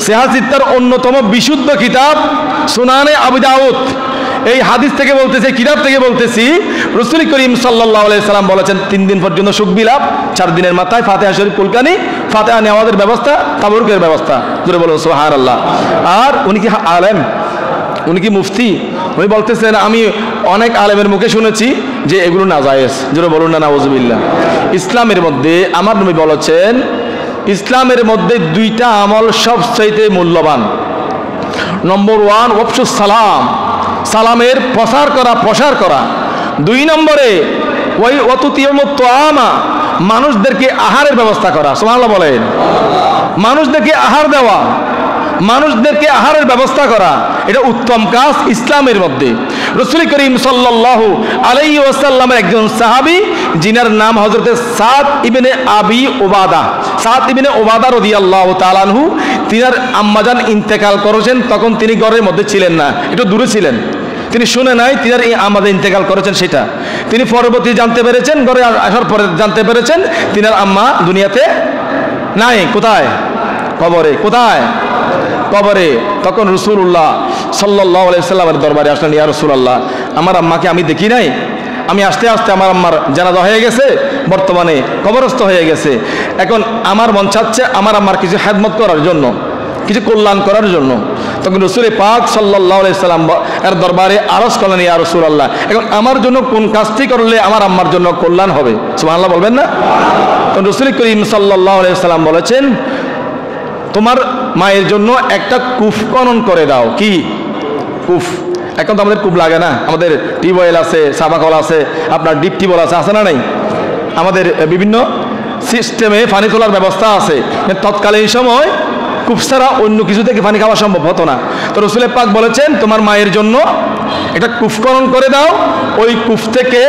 সিহাহ-ই-সিত্তার অন্যতম বিশুদ্ধ কিতাব সুনানে আবু দাউদ। এই হাদিস থেকে বলতেছি, কিতাব থেকে বলতেছি, রাসূল করিম সাল্লাল্লাহু আলাইহি সাল্লাম বলেছেন 3 দিন পর্যন্ত সুখ বিলাপ, 4 দিনের মাথায় ফাতিহা শরীফ, কুলকানি, ফাতিহা নেওয়াজের ব্যবস্থা, তাবারুকের ব্যবস্থা। জোরে বলুন সুবহানাল্লাহ। আর উনি কি আলেম? উনি কি মুফতি? উনি বলতেছেন আমি অনেক আলেমের মুখে শুনেছি যে এগুলো নাজায়েজ। জোরে বলুন না নাউজুবিল্লাহ। ইসলামের মধ্যে আমার নবী বলেছেন, ইসলামের মধ্যে 2টা আমল সবচাইতে মূল্যবান। নম্বর 1 ওয়াফশুস সালাম, সালামের প্রসার করা। 2 নম্বরে ওই ওয়াতুতিয়ুমুত তুআমা, মানুষদেরকে আহারের ব্যবস্থা করা। সুবহানাল্লাহ বলেন। মানুষদেরকে আহার দেওয়া, মানুষদেরকে আহারের ব্যবস্থা করা, এটা উত্তম কাজ ইসলামের মধ্যে। রাসূল করিম সাল্লাল্লাহু আলাইহি ওয়াসাল্লামের একজন সাহাবী, যিনার নাম হযরতে সাদ ইবনে আবি ওবাদা, সাদ ইবনে ওবাদা রাদিয়াল্লাহু তাআলা আনহু, তিনার আম্মাজান ইন্তেকাল করেছেন, তখন তিনি ঘরের মধ্যে ছিলেন না, একটু দূরে ছিলেন। তিনি শুনে নাই তিনার এই আম্মা ইন্তেকাল করেছেন, সেটা তিনি পরবর্তী জানতে পেরেছেন, ঘরে আসার পরে জানতে পেরেছেন তিনার আম্মা দুনিয়াতে নাই। কোথায়? কবরে। কোথায়? কবরে। তখন রাসূলুল্লাহ সাল্লাল্লাহু আলাইহি সাল্লামের দরবারে আসলেন, ইয়া রাসূলুল্লাহ, আমার আম্মাকে আমি দেখি নাই, আমি আস্তে আস্তে আমার আম্মার জানাজা হয়ে গেছে, বর্তমানে কবরস্থ হয়ে গেছে। এখন আমার মন চাচ্ছে আমার আম্মার কিছু খেদমত করার জন্য, কিছু কল্যাণ করার জন্য। তখন রাসূল পাক সাল্লাল্লাহু আলাইহি সাল্লাম এর দরবারে আরজ করলেন, ইয়া রাসূলুল্লাহ, এখন আমার জন্য কোন কাজটি করলে আমার আম্মার জন্য কল্যাণ হবে? সুবহানাল্লাহ বলবেন না? তখন রাসূল করিম সাল্লাল্লাহু আলাইহি সাল্লাম বলেছেন, তোমার মায়ের জন্য একটা কূপ খনন করে দাও। কি কূপ? এখন তো আমাদের কূপ লাগে না, আমাদের টিউবওয়েল আছে, সাবাকল আছে, আপনার ডিপ টিউবওয়েল আছে, আছে না নাই? আমাদের বিভিন্ন সিস্টেমে পানি তোলার ব্যবস্থা আছে। তৎকালীন সময় কূপ ছাড়া অন্য কিছু থেকে পানি খাওয়া সম্ভব হতো না। তো রাসূল পাক বলেছেন, তোমার মায়ের জন্য একটা কূপ খনন করে দাও, ওই কূপ থেকে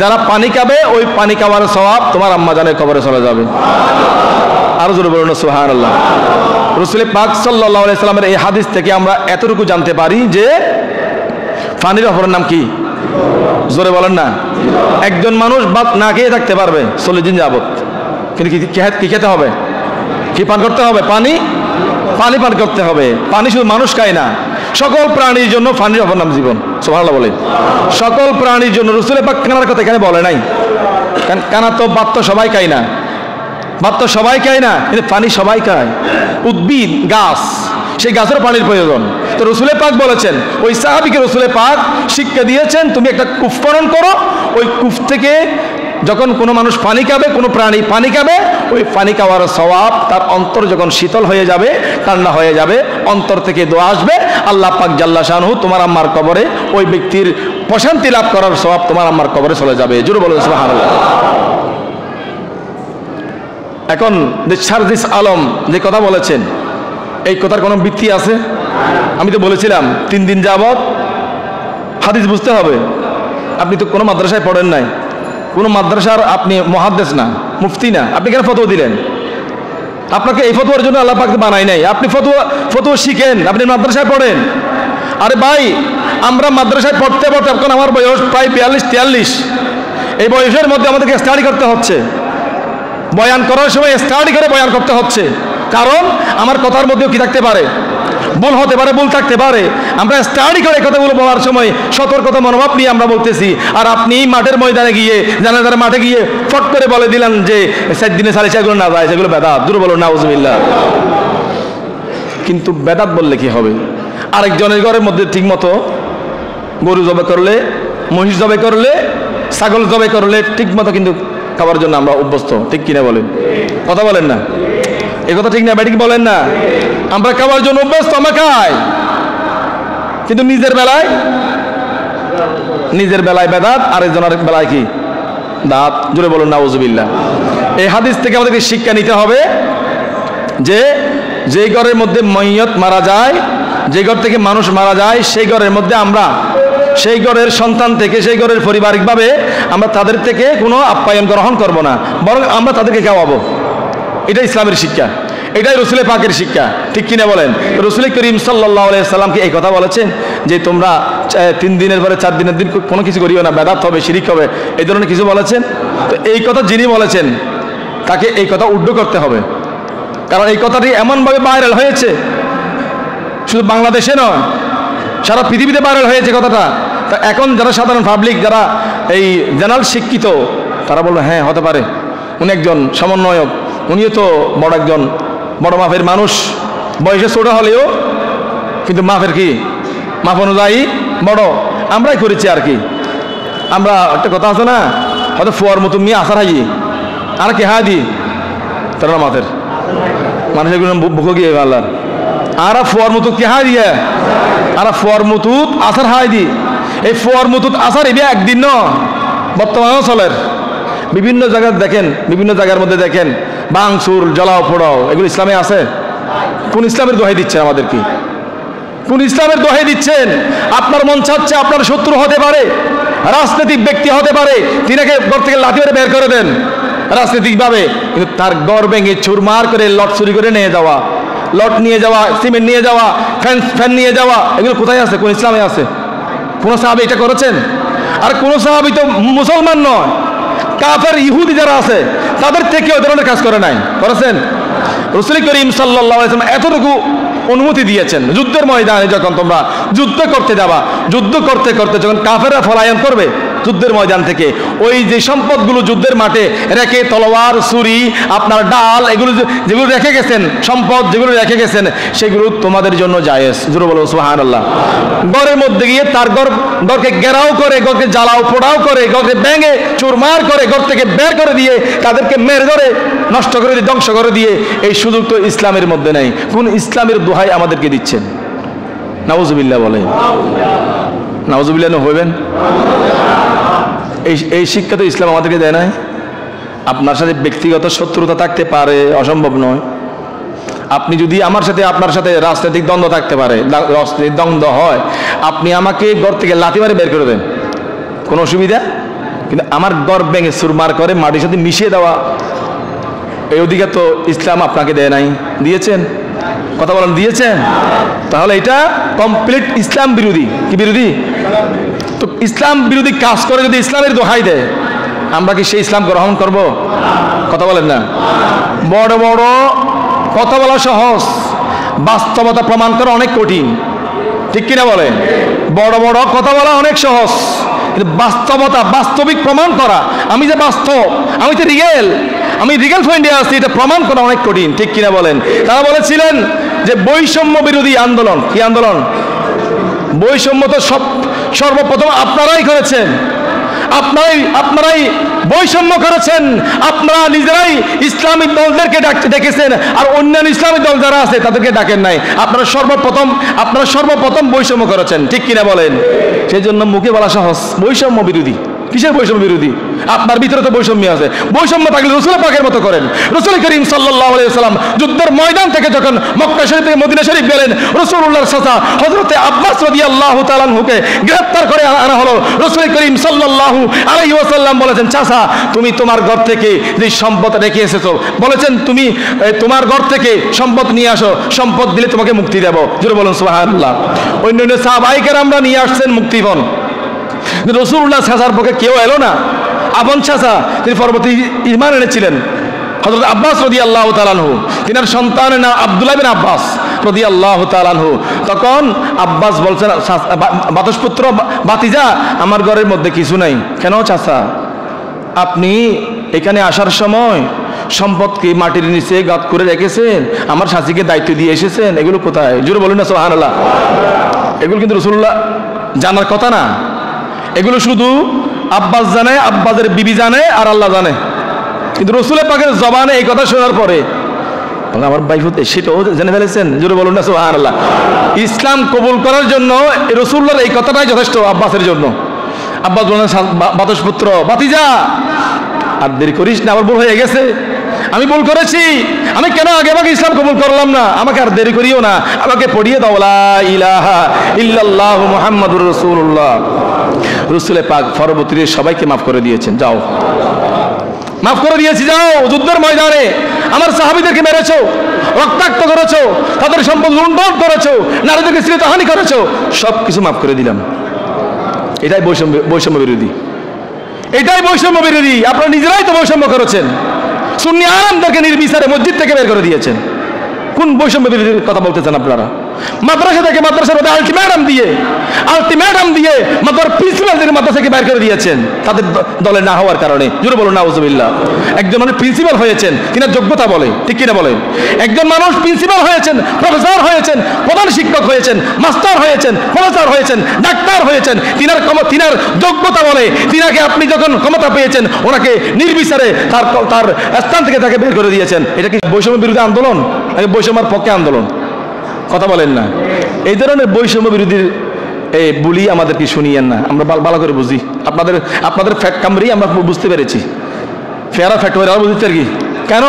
যারা পানি খাবে, ওই পানি খাওয়ার সওয়াব তোমার আম্মা জানের কবরে চলে যাবে। আরো জোরে বলুন সুবহানাল্লাহ। রাসূল পাক সাল্লাল্লাহু আলাইহি সাল্লামের এই হাদিস থেকে আমরা এতটুকু জানতে পারি যে পানির অপরের নাম কি? জোরে বলেন না। একজন মানুষ ভাত না খেয়ে থাকতে পারবে 40 দিন যাবত, কিন্তু কি খেতে হবে? কি পান করতে হবে? পানি পান করতে হবে। পানি শুধু মানুষ খায় না, সকল প্রাণীর জন্য পানির অপর নাম জীবন। সুবহানাল্লাহ বলেন। সকল প্রাণীর জন্য। রাসূল পাক কানার কথা এখানে বলে নাই, কারণ কানা তো ভাত তো সবাই খায় না, ভাত তো সবাই খায় না, কিন্তু পানি সবাই খায়। উদ্ভিদ, গাছ, সেই গাছের পানির প্রয়োজন। তো রাসূল পাক বলেছেন, ওই সাহাবীকে রাসূল পাক শিক্ষা দিয়েছেন, তুমি একটা কূপ খনন করো, ওই কূপ থেকে যখন কোনো মানুষ পানি খাবে, কোনো প্রাণী পানি খাবে, ওই পানি খাওয়ার সওয়াব তার অন্তর যখন শীতল হয়ে যাবে, ঠান্ডা হয়ে যাবে, অন্তর থেকে দোয়া আসবে, আল্লাহ পাক জাল্লা শানহু তোমার আম্মার কবরে ওই ব্যক্তির প্রশান্তি লাভ করার সওয়াব তোমার আম্মার কবরে চলে যাবে। জোরে বলুন সুবহানাল্লাহ। এখন যে সার্জিস আলম যে কথা বলেছেন, এই কথার কোনো ভিত্তি আছে? আমি তো বলেছিলাম 3 দিন যাবত হাদিস বুঝতে হবে। আপনি তো কোনো মাদ্রাসায় পড়েন নাই, কোনো মাদ্রাসার আপনি মুহাদ্দিস না, মুফতি না, আপনি কেন ফতোয়া দিলেন? আপনাকে এই ফতোয়ার জন্য আল্লাহ পাক বানাই নাই। আপনি ফতোয়া শিখেন, আপনি মাদ্রাসায় পড়েন। আরে ভাই, আমরা মাদ্রাসায় পড়তে এখন আমার বয়স প্রায় 42-43, এই বয়সের মধ্যে আমাদেরকে স্টাডি করতে হচ্ছে, বয়ান করার সময় স্টাডি করে বয়ান করতে হচ্ছে। কারণ আমার কথার মধ্যেও কি থাকতে পারে? ভুল হতে পারে, ভুল থাকতে পারে। আমরা স্টাডি করে কথাগুলো বলার সময় সতর্কতা মনোভাব নিয়ে আমরা বলতেছি, আর আপনি মাঠের ময়দানে গিয়ে, জানাজার মাঠে গিয়ে ফট করে বলে দিলেন যে 7 দিনে সালে সেগুলো না যায়, সেগুলো বেদাত। দূর বলো নাউজুবিল্লাহ। কিন্তু বেদাত বললে কি হবে? আরেকজনের ঘরের মধ্যে ঠিক মতো গরু জবাই করলে, মহিষ জবাই করলে, ছাগল জবাই করলে ঠিক মতো কিন্তু খাবার জন্য আমরা অভ্যস্ত, ঠিক কিনা বলেন? কথা বলেন না, এই কথা ঠিক না? ব্যাটিক বলেন না? আমরা খাবার জন্য অভ্যস্ত, আমরা খাই। কিন্তু নিজের বেলায় বেদাত, আরেকজনের বেলায় কি দাঁত। জোরে বলুন নাউজুবিল্লাহ। এই হাদিস থেকে আমাদেরকে শিক্ষা নিতে হবে যে যেই ঘরের মধ্যে মাইয়ত মারা যায়, যে ঘর থেকে মানুষ মারা যায়, সেই ঘরের মধ্যে আমরা সেই ঘরের সন্তান থেকে, সেই ঘরের পারিবারিকভাবে আমরা তাদের থেকে কোনো আপ্যায়ন গ্রহণ করব না, বরং আমরা তাদেরকে খাওয়াবো। এটা ইসলামের শিক্ষা, এটাই রসুল পাকের শিক্ষা, ঠিক কিনা বলেন? রসুল করিম সাল্লাল্লাহু আলাইহি সাল্লামকে এই কথা বলেছেন যে তোমরা 3 দিনের পরে 4 দিনের দিন কোনো কিছু করিও না, বেদাত হবে, শিরিক হবে, এই ধরনের কিছু বলেছেন। তো এই কথা যিনি বলেছেন তাকে এই কথা উদ্ধ করতে হবে, কারণ এই কথাটি এমনভাবে ভাইরাল হয়েছে, শুধু বাংলাদেশে নয়, সারা পৃথিবীতে ভাইরাল হয়েছে কথাটা। তা এখন যারা সাধারণ পাবলিক, যারা এই জেনারেল শিক্ষিত, তারা বললো হ্যাঁ হতে পারে, উনি একজন সমন্বয়ক, উনিও তো একজন বড় মাপের মানুষ, বয়সে ছোট হলেও কিন্তু মাপের কি মাপ অনুযায়ী বড়, আমরাই করেছি আর কি। আমরা একটা কথা আছে না, হয়তো ফুয়ার মতো মেয়ে আসার হাই আর কি হা দি তারা মাথের মানুষের বুকো গিয়ে আল্লাহ আর ফুয়ার মতো কি হা দিয়ে আর ফুয়ার মতুত আসার হাই দি। এই ফুয়ার মতুত আসার এবে একদিন ন বর্তমানেও চলের। বিভিন্ন জায়গায় দেখেন, বিভিন্ন জায়গার মধ্যে দেখেন ভাঙচুর, জ্বলাও পোড়াও, এগুলো ইসলামে আছে? কোন ইসলামের দোহাই দিচ্ছেন আমাদের? কি কোন ইসলামের দোহাই দিচ্ছেন? আপনার মন চাচ্ছে আপনার শত্রু হতে পারে, রাজনৈতিক ব্যক্তি হতে পারে, তিনাকে ঘর থেকে লাঠি মেরে বের করে দেন রাজনৈতিকভাবে, কিন্তু তার ঘর ভেঙে চুরমার করে লট চুরি করে নিয়ে যাওয়া, লট নিয়ে যাওয়া, সিমেন্ট নিয়ে যাওয়া, ফ্যান নিয়ে যাওয়া, এগুলো কোথায় আছে? কোন ইসলামে আছে? কোন সাহাবী এটা করেছেন? আর কোন সাহাবী তো মুসলমান নয়, কাফের ইহুদি যারা আছে তাদের থেকে ওই ধরনের কাজ করে নাই, করেছেন? রাসূল করিম সাল্লাল্লাহু আলাইহি ওয়াসাল্লাম এতটুকু অনুমতি দিয়েছেন, যুদ্ধের ময়দানে যখন তোমরা যুদ্ধ করতে যাবা, যুদ্ধ করতে করতে যখন কাফেররা পলায়ন করবে যুদ্ধের ময়দান থেকে, ওই যে সম্পদগুলো যুদ্ধের মাঠে রেখে, তলোয়ার, ছুরি, আপনার ডাল, এগুলো যেগুলো রেখে গেছেন, সম্পদ যেগুলো রেখে গেছেন, সেগুলো তোমাদের জন্য জায়েজ। জোরে বলো সুবহানাল্লাহ। ঘরের মধ্যে গিয়ে তার ঘরকে ঘেরাও করে, ঘরকে জ্বালাও পোড়াও করে, ঘরকে ভেঙে চুরমার করে, ঘর থেকে বের করে দিয়ে, তাদেরকে মেরে ধরে নষ্ট করে দিয়ে, ধ্বংস করে দিয়ে, এই সুযোগ তো ইসলামের মধ্যে নেই। কোন ইসলামের দোহাই আমাদেরকে দিচ্ছেন? নাউজুবিল্লাহ বলে, নাউজুবিল্লাহ হইবেন। এই শিক্ষা তো ইসলাম আমাদেরকে দেয় নাই। আপনার সাথে ব্যক্তিগত শত্রুতা থাকতে পারে, অসম্ভব নয়। আপনি যদি আমার সাথে, আপনার সাথে রাজনৈতিক দ্বন্দ্ব থাকতে পারে, রাজনৈতিক দ্বন্দ্ব হয়, আপনি আমাকে ঘর থেকে লাথি মারে বের করে দেন, কোনো অসুবিধা। কিন্তু আমার ঘর ভেঙে চুরমার করে মাটির সাথে মিশিয়ে দেওয়া, এই অধিকার তো ইসলাম আপনাকে দেয় নাই। দিয়েছেন? কথা বলেন, দিয়েছেন? তাহলে এটা কমপ্লিট ইসলাম বিরোধী। কি বিরোধী? তো ইসলাম বিরোধী কাজ করে যদি ইসলামের দোহাই দেয়, আমরা কি সেই ইসলাম গ্রহণ করব? কথা বলেন না। বড় বড় কথা বলা সহজ, বাস্তবতা প্রমাণ করা অনেক কঠিন, ঠিক কিনা বলেন? বড় বড় কথা বলা অনেক সহজ, কিন্তু বাস্তবতা, বাস্তবিক প্রমাণ করা, আমি যে বাস্তব, আমি তো আমি রিগেল পয়েন্টে আছি, এটা প্রমাণ করা অনেক কঠিন, ঠিক কিনা বলেন? তারা বলেছিলেন যে বৈষম্য বিরোধী আন্দোলন। কি আন্দোলন? বৈষম্য তো সর্বপ্রথম আপনারাই করেছেন, আপনারাই বৈষম্য করেছেন, আপনারা নিজেরাই ইসলামিক দলদেরকে ডেকেছেন, আর অন্যান্য ইসলামিক দল যারা আছে তাদেরকে ডাকেন নাই। আপনারা সর্বপ্রথম বৈষম্য করেছেন, ঠিক কিনা বলেন? সেই জন্য মুখে বলা সহজ, বৈষম্য বিরোধী। কিসের বৈষম্য বিরোধী? আপনার ভিতরে তো বৈষম্য আছে। বৈষম্য থাকলে রাসূল পাকের মতো করেন। রাসূল করিম সাল্লাল্লাহু আলাইহি ওয়াসাল্লাম যুদ্ধের ময়দান থেকে যখন মক্কা শরীফ থেকে মদিনা শরীফ গেলেন, রাসূলুল্লাহর চাচা হযরতে আব্বাস রাদিয়াল্লাহু তাআলা আনহুকে গ্রেফতার করে আনা হলো। রাসূল করিম সাল্লাল্লাহু আলাইহি ওয়াসাল্লাম বলেছেন, চাচা তুমি তোমার ঘর থেকে যে সম্পদ রেখে এসেছো, বলেছেন তুমি তোমার ঘর থেকে সম্পদ নিয়ে আসো, সম্পদ দিলে তোমাকে মুক্তি দেব। জোরে বলুন সুবহানাল্লাহ। অন্যান্য সাহাবায়ে কেরামরা নিয়ে আসছেন মুক্তিপণ, রাসূলুল্লাহ চাচার পক্ষে কেউ এলো না। আপন চাচা, তিনি পরবর্তী ঈমান এনেছিলেন, হযরত আব্বাস রাদিয়াল্লাহু তাআলা আনহু, তিনার সন্তানের নাম আব্দুল্লাহ বিন আব্বাস রাদিয়াল্লাহু তাআলা আনহু। তখন আব্বাস বলছেন, বাতসপুত্র, ভাতিজা, আমার ঘরের মধ্যে কিছু নাই। কেন চাচা? আপনি এখানে আসার সময় সম্পদ কি মাটির নিচে গাঁত করে রেখেছেন, আমার শাশিকে দায়িত্ব দিয়ে এসেছেন, এগুলো কোথায়? জোরে বলুন না সুবহানাল্লাহ। এগুলো কিন্তু রাসূলুল্লাহ জানার কথা না, এগুলো শুধু আব্বাস জানে, আব্বাসের বিবি জানে, আর আল্লাহ জানে। কিন্তু রাসূল পাকের জবানে এই কথা শোনার পরে আমার ভাই সেটাও জেনে ফেলেছেন, জোরে বলুন না সুবহানাল্লাহ। ইসলাম কবুল করার জন্য রাসূলুল্লাহর এই কথাটাই যথেষ্ট আব্বাসের জন্য। আব্বাস বলেন, বাতস পুত্র ভাতিজা আর দেরি করিস না, আমার ভুল হয়ে গেছে, আমি ভুল করেছি, আমি কেন আগে আগে ইসলাম কবুল করলাম না, আমাকে আর দেরি করিও না, আমাকে পড়িয়ে দাও লা ইলাহা ইল্লাল্লাহু মুহাম্মাদুর রাসূলুল্লাহ। রাসূলে পাক পরবর্তী সবাইকে মাফ করে দিয়েছেন, যাও মাফ করে দিয়েছি, যাও যুদ্ধের ময়দানে আমার সাহাবীদেরকে মেরেছো, রক্তাক্ত করেছো, তাদের সম্পদ লুণ্ঠন করেছো, নারীদেরকে শ্লীলতাহানি করেছো, সব কিছু মাফ করে দিলাম। এটাই বৈষম্য বিরোধী, এটাই বৈষম্য বিরোধী। আপনারা নিজেরাই তো বৈষম্য করেছেন, সুন্নি আলেমদেরকে নির্বিচারে মসজিদ থেকে বের করে দিয়েছেন। কোন বৈষম্য বিরোধীর কথা বলতেছেন আপনারা? মাদ্রাসা থেকে মাদ্রাসার মধ্যে আলটিমেটাম দিয়ে মাদ্রাসার প্রিন্সিপালদের মাদ্রাসা থেকে বের করে দিয়েছেন তাদের দলে না হওয়ার কারণে। জোরে বলুন নাউজুবিল্লাহ। একজন মানুষ প্রিন্সিপাল হয়েছেন, তিনার যোগ্যতা বলে, ঠিক কিনা বলেন? একজন মানুষ প্রিন্সিপাল হয়েছেন, প্রফেসর হয়েছেন, প্রধান শিক্ষক হয়েছেন, মাস্টার হয়েছেন, প্রফেসর হয়েছেন, ডাক্তার হয়েছেন, তিনার যোগ্যতা বলে। তিনাকে আপনি যখন ক্ষমতা পেয়েছেন, ওনাকে নির্বিচারে তার স্থান থেকে তাকে বের করে দিয়েছেন। এটা কি বৈষম্য বিরোধী আন্দোলন নাকি বৈষম্যের পক্ষে আন্দোলন? কথা বলেন না। এই ধরনের বৈষম্য বিরোধীর বলি আমাদেরকে শুনিয়েন না, আমরা ভালো করে বুঝি। আপনাদের ফ্যাক্ট কামড়ি আমরা বুঝতে পেরেছি, ফেয়ারা ফ্যাক্ট হয়ে বুঝতে আর কি। কেন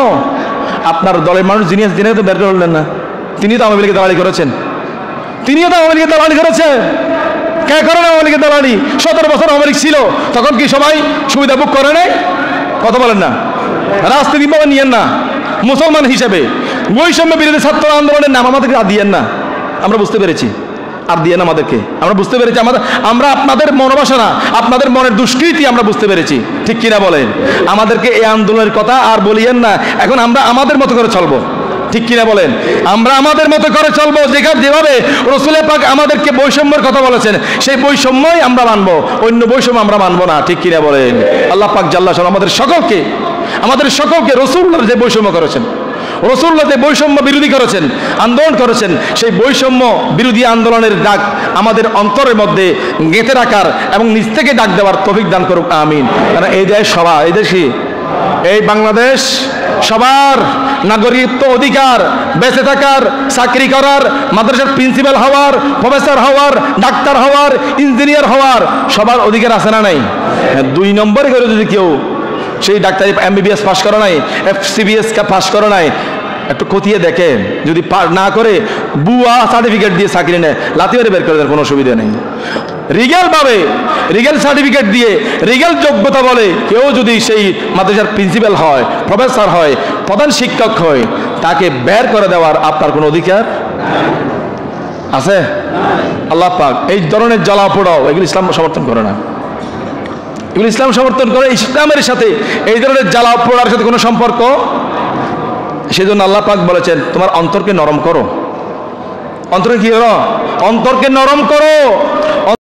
আপনার দলের মানুষ যিনি তো বের করলেন না? তিনি তো আওয়ামী লীগের দালালি করেছেন, তিনিও তো আওয়ামী লীগের দালালি করেছেন। কে করেন আওয়ামী লীগের দালালি? 17 বছর আওয়ামী লীগ ছিল, তখন কি সবাই সুবিধা ভোগ করে নাই? কথা বলেন না, রাজনীতিভাবে নিয়েন না। মুসলমান হিসেবে বৈষম্য বিরোধী ছাত্র আন্দোলনের নাম আমাদেরকে আর দিয়েন না, আমরা বুঝতে পেরেছি। আর দিয়েন আমাদেরকে, আমরা বুঝতে পেরেছি। আমরা আপনাদের মনোবাসনা, আপনাদের মনের দুষ্কৃতি আমরা বুঝতে পেরেছি, ঠিক কিনা বলেন? আমাদেরকে এই আন্দোলনের কথা আর বলিয়েন না। এখন আমরা আমাদের মতো করে চলবো, ঠিক কিনা বলেন? আমরা আমাদের মতো করে চলবো। যেভাবে রাসূলে পাক আমাদেরকে বৈষম্যের কথা বলেছেন, সেই বৈষম্যই আমরা মানবো, অন্য বৈষম্য আমরা মানবো না, ঠিক কিনা বলেন? আল্লাহ পাক জাল্লা শাআনহু আমাদের সকলকে রাসূলুল্লাহ যে বৈষম্য করেছেন, রাসূলুল্লাহ যে বৈষম্য বিরোধী করেছেন, আন্দোলন করেছেন, সেই বৈষম্য বিরোধী আন্দোলনের ডাক আমাদের অন্তরের মধ্যে গেঁথে রাখার এবং নিজ থেকে ডাক দেওয়ার তৌফিক দান করুক, আমিন। কারণ এই দেশ সবার, এই দেশই, এই বাংলাদেশ সবার নাগরিকত্ব অধিকার, বেঁচে থাকার, চাকরি করার, মাদ্রাসার প্রিন্সিপাল হওয়ার, প্রফেসর হওয়ার, ডাক্তার হওয়ার, ইঞ্জিনিয়ার হওয়ার সবার অধিকার আছে না নাই? 2 নম্বরে করে যদি কেউ সেই ডাক্তারি MBBS পাস করে নাই, FCBS পাস করে নাই, একটু খতিয়ে দেখেন, যদি না করে বুয়া সার্টিফিকেট দিয়ে চাকরি নেয়, লাথি মেরে বের করে দেন, কোনো অসুবিধা নেই। রিগেল সার্টিফিকেট দিয়ে, রিগেল যোগ্যতা বলে কেউ যদি সেই মাদ্রাসার প্রিন্সিপাল হয়, প্রফেসর হয়, প্রধান শিক্ষক হয়, তাকে বের করে দেওয়ার আপনার কোনো অধিকার আছে? আল্লাহ পাক এই ধরনের জ্বালা পোড়াও এগুলো ইসলাম সমর্থন করে না। এগুলো ইসলাম সমর্থন করে, ইসলামের সাথে এই ধরনের জ্বালা পোড়ার সাথে কোনো সম্পর্ক। সেই জন্য আল্লাহ পাক বলেছেন, তোমার অন্তরকে নরম করো। অন্তরকে কি করো? অন্তরকে নরম করো।